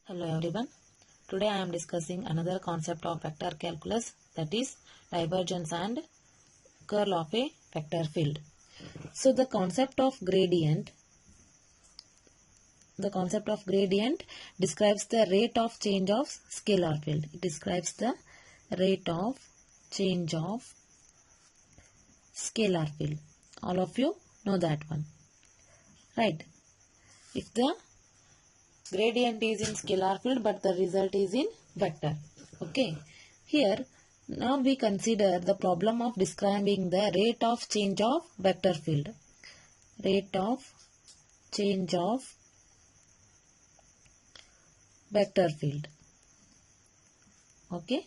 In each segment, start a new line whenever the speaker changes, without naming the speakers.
Hello everyone. Today I am discussing another concept of vector calculus, that is divergence and curl of a vector field. So the concept of gradient describes the rate of change of scalar field. It describes the rate of change of scalar field. All of you know that one, right? If the gradient is in scalar field but the result is in vector. Okay. Here now we consider the problem of describing the rate of change of vector field. Rate of change of vector field. Okay.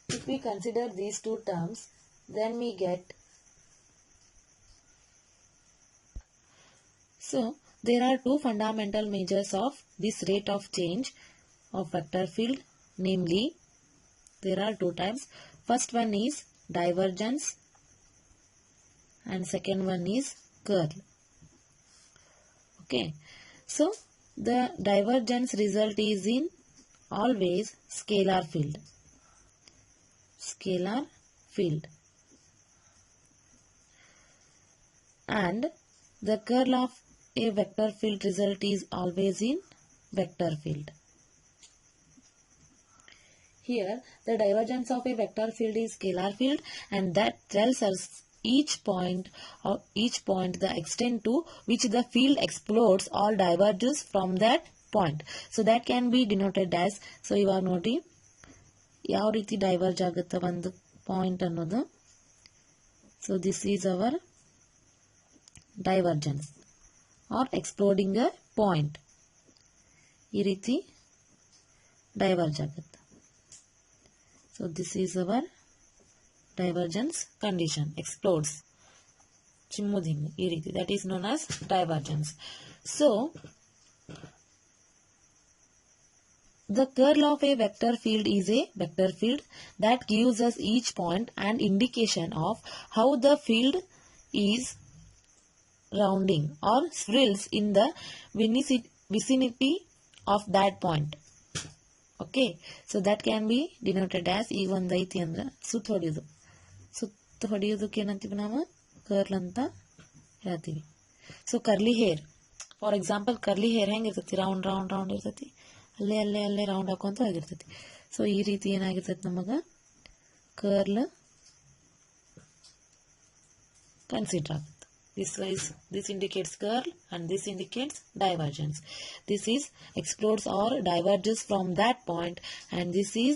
If we consider these two terms, then we get, so there are two fundamental measures of this rate of change of vector field, namely there are two types. First one is divergence and second one is curl. Okay, so the divergence result is in always scalar field. Scalar field. And the curl of a vector field result is always in vector field. Here the divergence of a vector field is scalar field, and that tells us each point the extent to which the field explodes or diverges from that point. So that can be denoted as, so ivaga nodi yav riti diverge agutta ಒಂದು point ಅನ್ನೋದು. So this is our divergence or exploding a point. ಈ ರೀತಿ diverge ಆಗುತ್ತೆ. So this is our divergence condition. Explodes. ಚಿಮ್ಮುದಿಂಗ್ ಈ ರೀತಿ. That is known as divergence. So the curl of a vector field is a vector field that gives us each point an indication of how the field is rounding or swirls in the vicinity of that point. Okay, so that can be denoted as ಈ ಒಂದು ಐತಿ ಅಂದ್ರೆ ಸುತ್ತ ಹೊಡೆಯೋದು. ಸುತ್ತ ಹೊಡೆಯೋದಕ್ಕೆ ಏನಂತೀವಿ ನಾವು curl ಅಂತ ಹೇಳ್ತೀವಿ. So curly hair, for example curly hair ಹೆಂಗಿರ್ತೈತಿ, ರೌಂಡ್ ರೌಂಡ್ ರೌಂಡ್ ಇರ್ತೈತಿ, ಅಲ್ಲೇ ರೌಂಡ್ ಹಾಕೊಂತ ಆಗಿರ್ತೈತಿ. ಸೊ ಈ ರೀತಿ ಏನಾಗಿರ್ತೈತಿ ನಮಗೆ ಕರ್ಲ್ ಕನ್ಸಿಡರ್ ಆಗುತ್ತೆ. This indicates curl and this indicates divergence. This is explodes or diverges from that point, and this is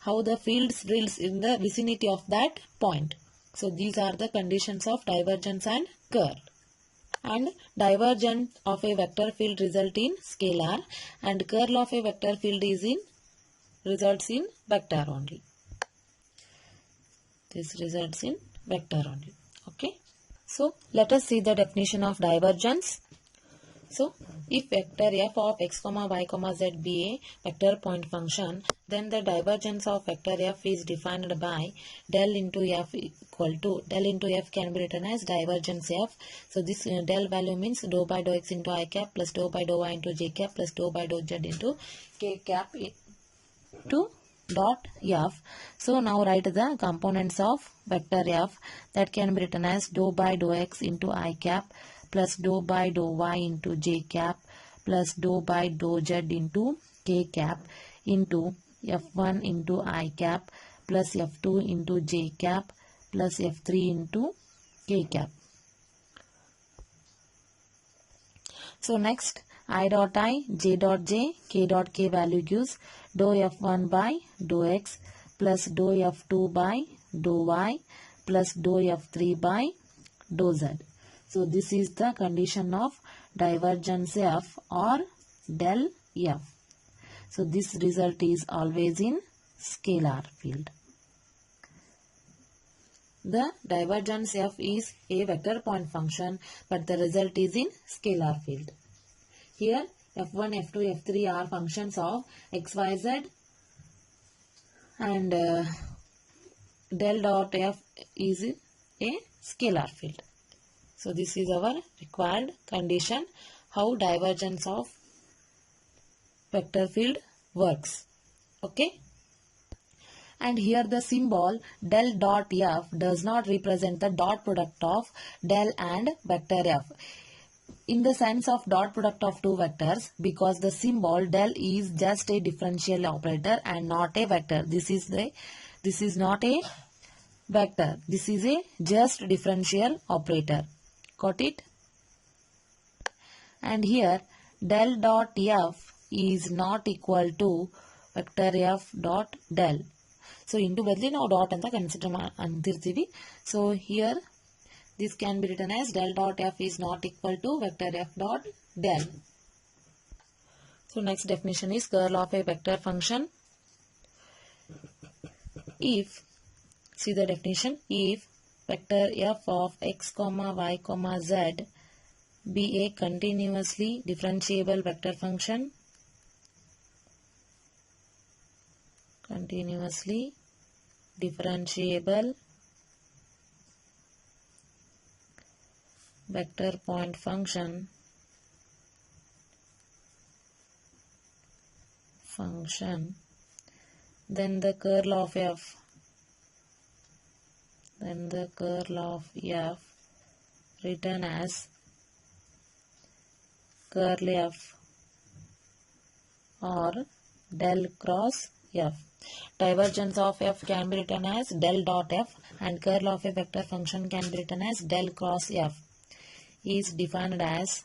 how the field swirls in the vicinity of that point. So these are the conditions of divergence and curl. And divergence of a vector field result in scalar, and curl of a vector field is in results in vector only. This results in vector only. Okay. So let us see the definition of divergence. So if vector f of x, y, z be a vector point function, then the divergence of vector f is defined by del into f equal to, del into f can be written as divergence f. So this del value means dou by dou x into I cap plus dou by dou y into j cap plus dou by dou z into k cap to dot f. So now write the components of vector f. That can be written as dou by dou x into I cap plus dou by dou y into j cap plus dou by dou z into k cap into f1 into I cap plus f2 into j cap plus f3 into k cap. So next, I dot I, j dot j, k dot k value gives dou f1 by dou x plus dou f2 by dou y plus dou f3 by dou z. So this is the condition of divergence f or del f. So this result is always in scalar field. The divergence f is a vector point function, but the result is in scalar field. Here f1, f2, f3 are functions of x, y, z, and del dot f is a scalar field. So this is our required condition, how divergence of vector field works. Okay. And here the symbol del dot f does not represent the dot product of del and vector f in the sense of dot product of two vectors, because the symbol del is just a differential operator and not a vector. This is not a vector. This is a just differential operator. Got it? And here del dot f is not equal to vector f dot del. So into badly now dot anta consider antirtivi. So here this can be written as del dot f is not equal to vector f dot del. So next definition is curl of a vector function. If, see the definition, if vector f of x comma y comma z be a continuously differentiable vector function, continuously differentiable vector point function, then the curl of f, written as curl f or del cross f. Divergence of f can be written as del dot f and curl of a vector function can be written as del cross f. Is defined as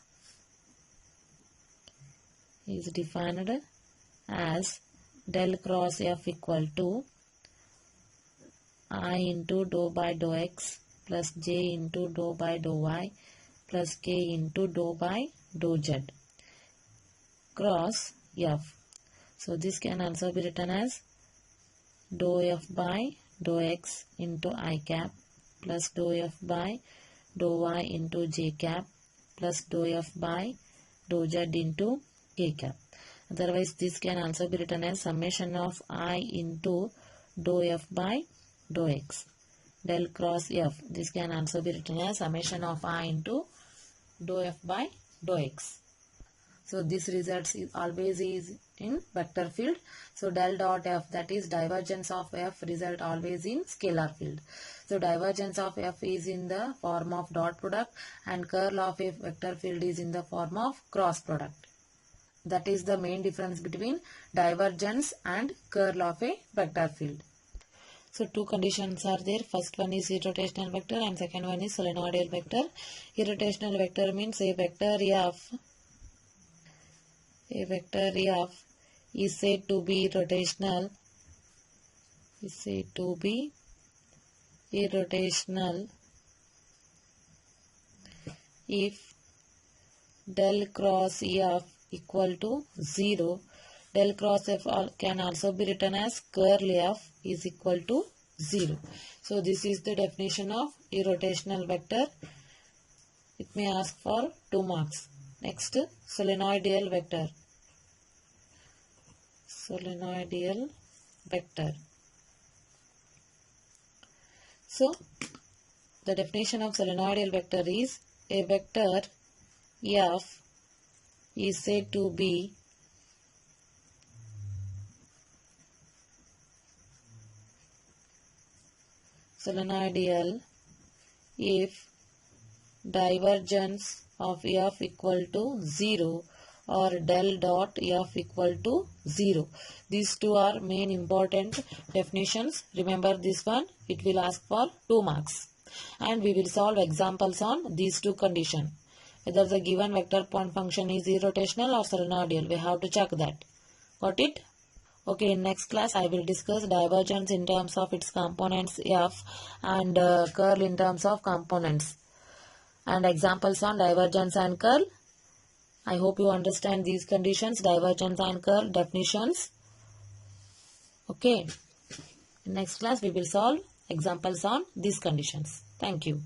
del cross f equal to I into dou by dou x plus j into dou by dou y plus k into dou by dou z cross f. So this can also be written as dou f by dou x into I cap plus dou f by dou y into j cap plus dou f by dou z into k cap. Otherwise this can also be written as summation of I into dou f by dou x del cross f. This can also be written as summation of I into dou f by dou x. So this result is always in vector field. So del dot f, that is divergence of f, result always in scalar field. So divergence of f is in the form of dot product and curl of a vector field is in the form of cross product. That is the main difference between divergence and curl of a vector field. So two conditions are there. First one is irrotational vector and second one is solenoidal vector. Irrotational vector means a vector f is said to be irrotational if del cross f equal to 0. Del cross f can also be written as curl f is equal to 0. So this is the definition of irrotational vector. It may ask for 2 marks. Next, solenoidal vector. So the definition of solenoidal vector is a vector f is said to be solenoidal if divergence of f equal to 0 or del dot f equal to 0. These two are main important definitions. Remember this one, it will ask for 2 marks. And we will solve examples on these two conditions. Whether the given vector point function is irrotational or solenoidal, we have to check that. Got it? Okay, in next class I will discuss divergence in terms of its components f and curl in terms of components and examples on divergence and curl. I hope you understand these conditions, divergence and curl definitions. Okay, in next class we will solve examples on these conditions. Thank you.